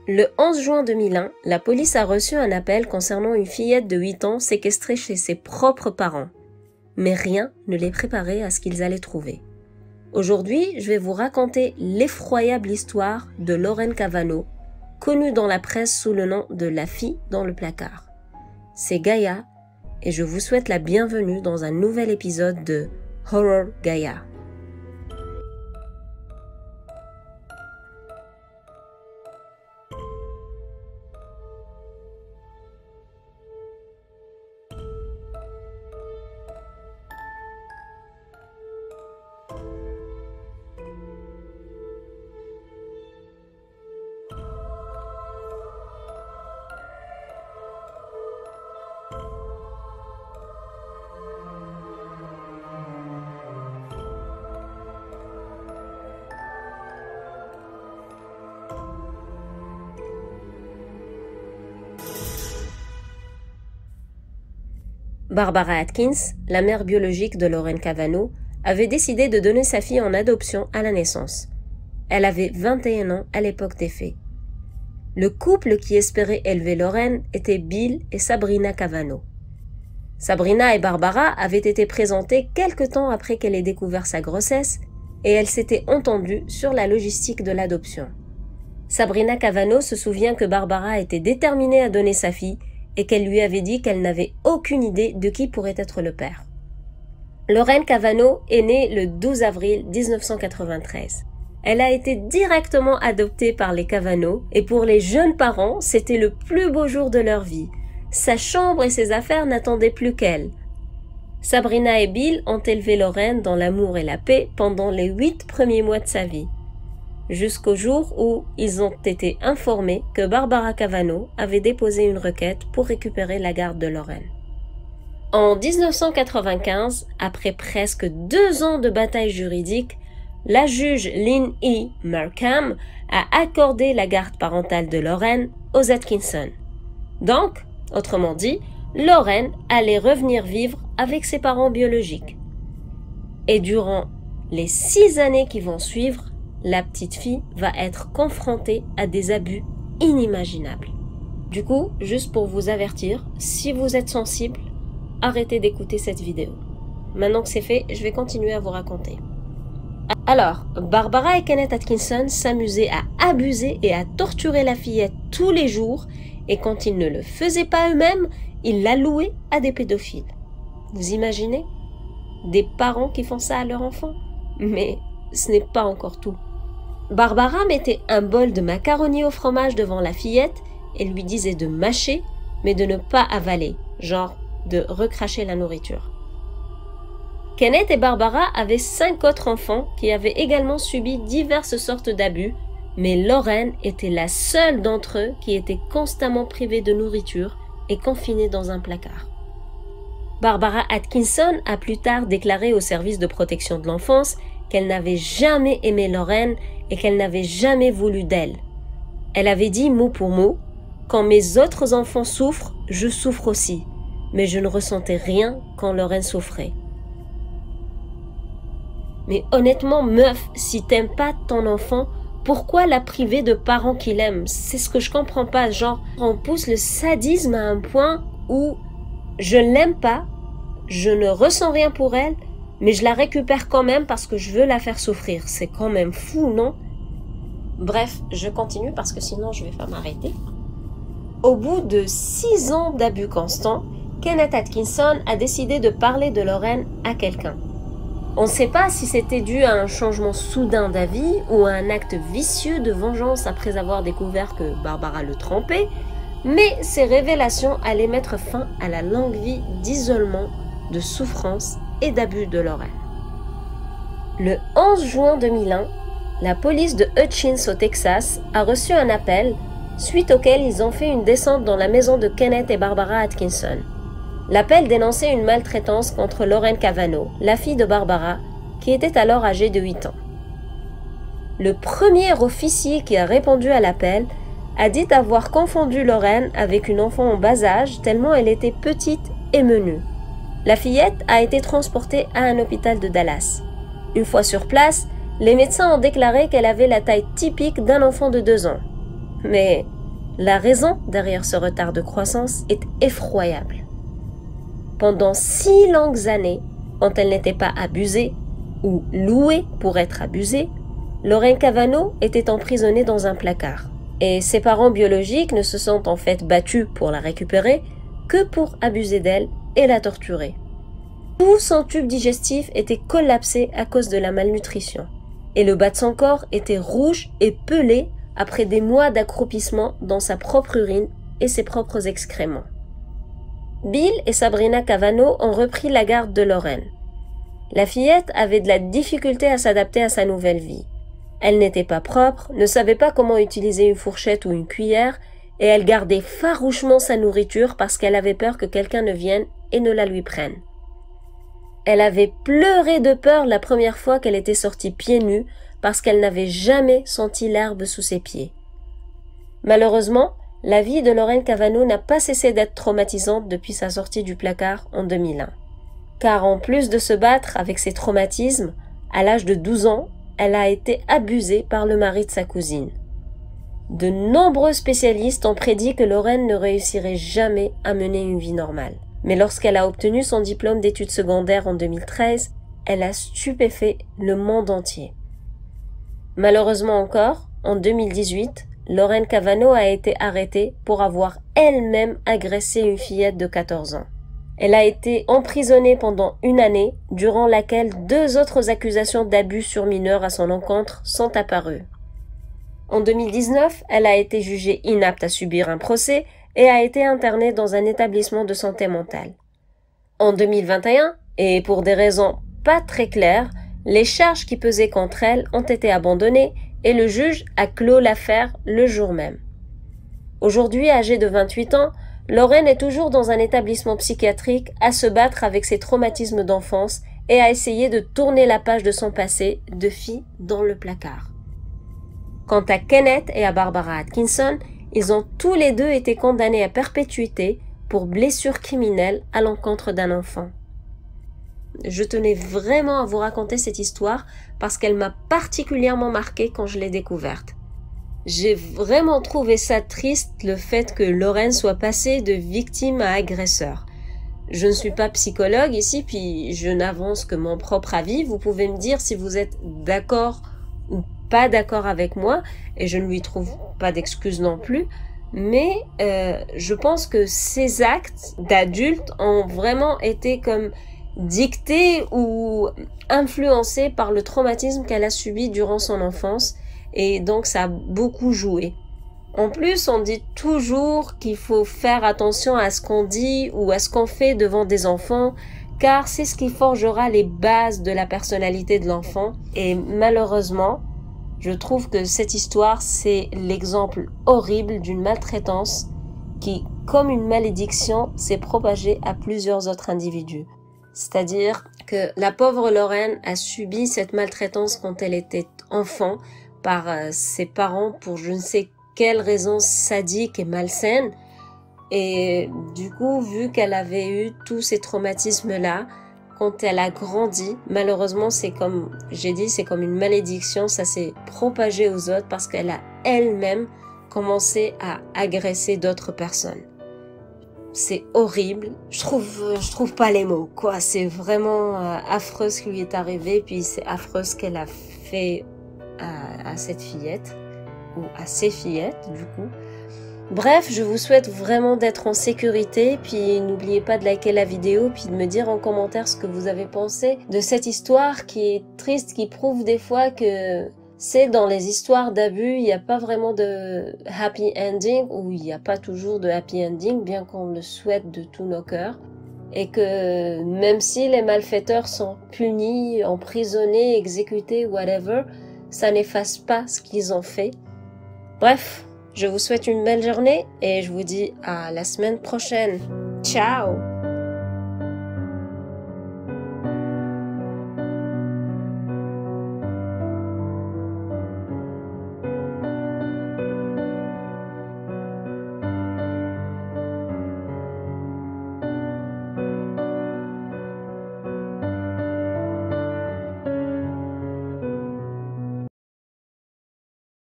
Le 11 juin 2001, la police a reçu un appel concernant une fillette de 8 ans séquestrée chez ses propres parents. Mais rien ne les préparait à ce qu'ils allaient trouver. Aujourd'hui, je vais vous raconter l'effroyable histoire de Lauren Kavanaugh, connue dans la presse sous le nom de la fille dans le placard. C'est Gaïa et je vous souhaite la bienvenue dans un nouvel épisode de Horror Gaïa. Barbara Atkins, la mère biologique de Lauren Kavanaugh, avait décidé de donner sa fille en adoption à la naissance. Elle avait 21 ans à l'époque des faits. Le couple qui espérait élever Lauren était Bill et Sabrina Kavanaugh. Sabrina et Barbara avaient été présentées quelque temps après qu'elle ait découvert sa grossesse et elles s'étaient entendues sur la logistique de l'adoption. Sabrina Kavanaugh se souvient que Barbara était déterminée à donner sa fille et qu'elle lui avait dit qu'elle n'avait aucune idée de qui pourrait être le père. Lauren Kavanaugh est née le 12 avril 1993. Elle a été directement adoptée par les Kavanaugh et pour les jeunes parents, c'était le plus beau jour de leur vie. Sa chambre et ses affaires n'attendaient plus qu'elle. Sabrina et Bill ont élevé Lauren dans l'amour et la paix pendant les 8 premiers mois de sa vie, jusqu'au jour où ils ont été informés que Barbara Kavanaugh avait déposé une requête pour récupérer la garde de Lauren. En 1995, après presque 2 ans de bataille juridique, la juge Lynn E. Markham a accordé la garde parentale de Lauren aux Atkinson. Donc, autrement dit, Lauren allait revenir vivre avec ses parents biologiques. Et durant les 6 années qui vont suivre, la petite fille va être confrontée à des abus inimaginables. Du coup, juste pour vous avertir, si vous êtes sensible, arrêtez d'écouter cette vidéo. Maintenant que c'est fait, je vais continuer à vous raconter. Alors, Barbara et Kenneth Atkinson s'amusaient à abuser et à torturer la fillette tous les jours, et quand ils ne le faisaient pas eux-mêmes, ils la louaient à des pédophiles. Vous imaginez? Des parents qui font ça à leur enfant? Mais ce n'est pas encore tout. Barbara mettait un bol de macaroni au fromage devant la fillette et lui disait de mâcher, mais de ne pas avaler, genre de recracher la nourriture. Kenneth et Barbara avaient 5 autres enfants qui avaient également subi diverses sortes d'abus, mais Lauren était la seule d'entre eux qui était constamment privée de nourriture et confinée dans un placard. Barbara Atkinson a plus tard déclaré au service de protection de l'enfance qu'elle n'avait jamais aimé Lauren et qu'elle n'avait jamais voulu d'elle. Elle avait dit mot pour mot « Quand mes autres enfants souffrent, je souffre aussi, mais je ne ressentais rien quand Lauren souffrait. » Mais honnêtement, meuf, si t'aimes pas ton enfant, pourquoi la priver de parents qu'il aime? C'est ce que je comprends pas, genre, on pousse le sadisme à un point où je l'aime pas, je ne ressens rien pour elle, mais je la récupère quand même parce que je veux la faire souffrir. C'est quand même fou, non? Bref, je continue parce que sinon je vais pas m'arrêter. Au bout de 6 ans d'abus constants, Kenneth Atkinson a décidé de parler de Lauren à quelqu'un. On ne sait pas si c'était dû à un changement soudain d'avis ou à un acte vicieux de vengeance après avoir découvert que Barbara le trompait, mais ces révélations allaient mettre fin à la longue vie d'isolement, de souffrance et d'abus de Lauren. Le 11 juin 2001, la police de Hutchins au Texas a reçu un appel suite auquel ils ont fait une descente dans la maison de Kenneth et Barbara Atkinson. L'appel dénonçait une maltraitance contre Lauren Kavanaugh, la fille de Barbara, qui était alors âgée de 8 ans. Le premier officier qui a répondu à l'appel a dit avoir confondu Lauren avec une enfant en bas âge tellement elle était petite et menue. La fillette a été transportée à un hôpital de Dallas. Une fois sur place, les médecins ont déclaré qu'elle avait la taille typique d'un enfant de 2 ans. Mais La raison derrière ce retard de croissance est effroyable. Pendant 6 longues années, quand elle n'était pas abusée ou louée pour être abusée, Lorraine Cavanaugh était emprisonnée dans un placard. Et ses parents biologiques ne se sont en fait battus pour la récupérer que pour abuser d'elle et la torturer. Tout son tube digestif était collapsé à cause de la malnutrition. Et le bas de son corps était rouge et pelé après des mois d'accroupissement dans sa propre urine et ses propres excréments. Bill et Sabrina Cavanaugh ont repris la garde de Lorraine. La fillette avait de la difficulté à s'adapter à sa nouvelle vie. Elle n'était pas propre, ne savait pas comment utiliser une fourchette ou une cuillère, et elle gardait farouchement sa nourriture parce qu'elle avait peur que quelqu'un ne vienne et ne la lui prenne. Elle avait pleuré de peur la première fois qu'elle était sortie pieds nus parce qu'elle n'avait jamais senti l'herbe sous ses pieds. Malheureusement, la vie de Lorraine Cavanaugh n'a pas cessé d'être traumatisante depuis sa sortie du placard en 2001. Car en plus de se battre avec ses traumatismes, à l'âge de 12 ans, elle a été abusée par le mari de sa cousine. De nombreux spécialistes ont prédit que Lorraine ne réussirait jamais à mener une vie normale. Mais lorsqu'elle a obtenu son diplôme d'études secondaires en 2013, elle a stupéfait le monde entier. Malheureusement encore, en 2018, Lorraine Cavanaugh a été arrêtée pour avoir elle-même agressé une fillette de 14 ans. Elle a été emprisonnée pendant 1 année, durant laquelle 2 autres accusations d'abus sur mineurs à son encontre sont apparues. En 2019, elle a été jugée inapte à subir un procès et a été internée dans un établissement de santé mentale. En 2021, et pour des raisons pas très claires, les charges qui pesaient contre elle ont été abandonnées et le juge a clos l'affaire le jour même. Aujourd'hui, âgée de 28 ans, Lorraine est toujours dans un établissement psychiatrique à se battre avec ses traumatismes d'enfance et à essayer de tourner la page de son passé de fille dans le placard. Quant à Kenneth et à Barbara Atkinson, ils ont tous les deux été condamnés à perpétuité pour blessures criminelles à l'encontre d'un enfant. Je tenais vraiment à vous raconter cette histoire parce qu'elle m'a particulièrement marquée quand je l'ai découverte. J'ai vraiment trouvé ça triste le fait que Lorraine soit passée de victime à agresseur. Je ne suis pas psychologue ici, puis je n'avance que mon propre avis. Vous pouvez me dire si vous êtes d'accord ou pas d'accord avec moi, et je ne lui trouve pas d'excuses non plus. Mais je pense que ces actes d'adultes ont vraiment été comme dictés ou influencés par le traumatisme qu'elle a subi durant son enfance. Et donc, ça a beaucoup joué. En plus, on dit toujours qu'il faut faire attention à ce qu'on dit ou à ce qu'on fait devant des enfants, car c'est ce qui forgera les bases de la personnalité de l'enfant. Et malheureusement, je trouve que cette histoire, c'est l'exemple horrible d'une maltraitance qui, comme une malédiction, s'est propagée à plusieurs autres individus. C'est-à-dire que la pauvre Lorraine a subi cette maltraitance quand elle était enfant, par ses parents pour je ne sais quelle raison sadique et malsaine. Et du coup, vu qu'elle avait eu tous ces traumatismes-là, quand elle a grandi, malheureusement, c'est comme j'ai dit, c'est comme une malédiction, ça s'est propagé aux autres parce qu'elle a elle-même commencé à agresser d'autres personnes. C'est horrible. Je trouve pas les mots, quoi. C'est vraiment affreux ce qui lui est arrivé, puis c'est affreux ce qu'elle a fait à cette fillette, ou à ces fillettes du coup. Bref, je vous souhaite vraiment d'être en sécurité, puis n'oubliez pas de liker la vidéo, puis de me dire en commentaire ce que vous avez pensé de cette histoire qui est triste, qui prouve des fois que c'est dans les histoires d'abus, il n'y a pas vraiment de happy ending, ou il n'y a pas toujours de happy ending, bien qu'on le souhaite de tous nos cœurs. Et que même si les malfaiteurs sont punis, emprisonnés, exécutés, whatever, ça n'efface pas ce qu'ils ont fait. Bref, je vous souhaite une belle journée et je vous dis à la semaine prochaine. Ciao!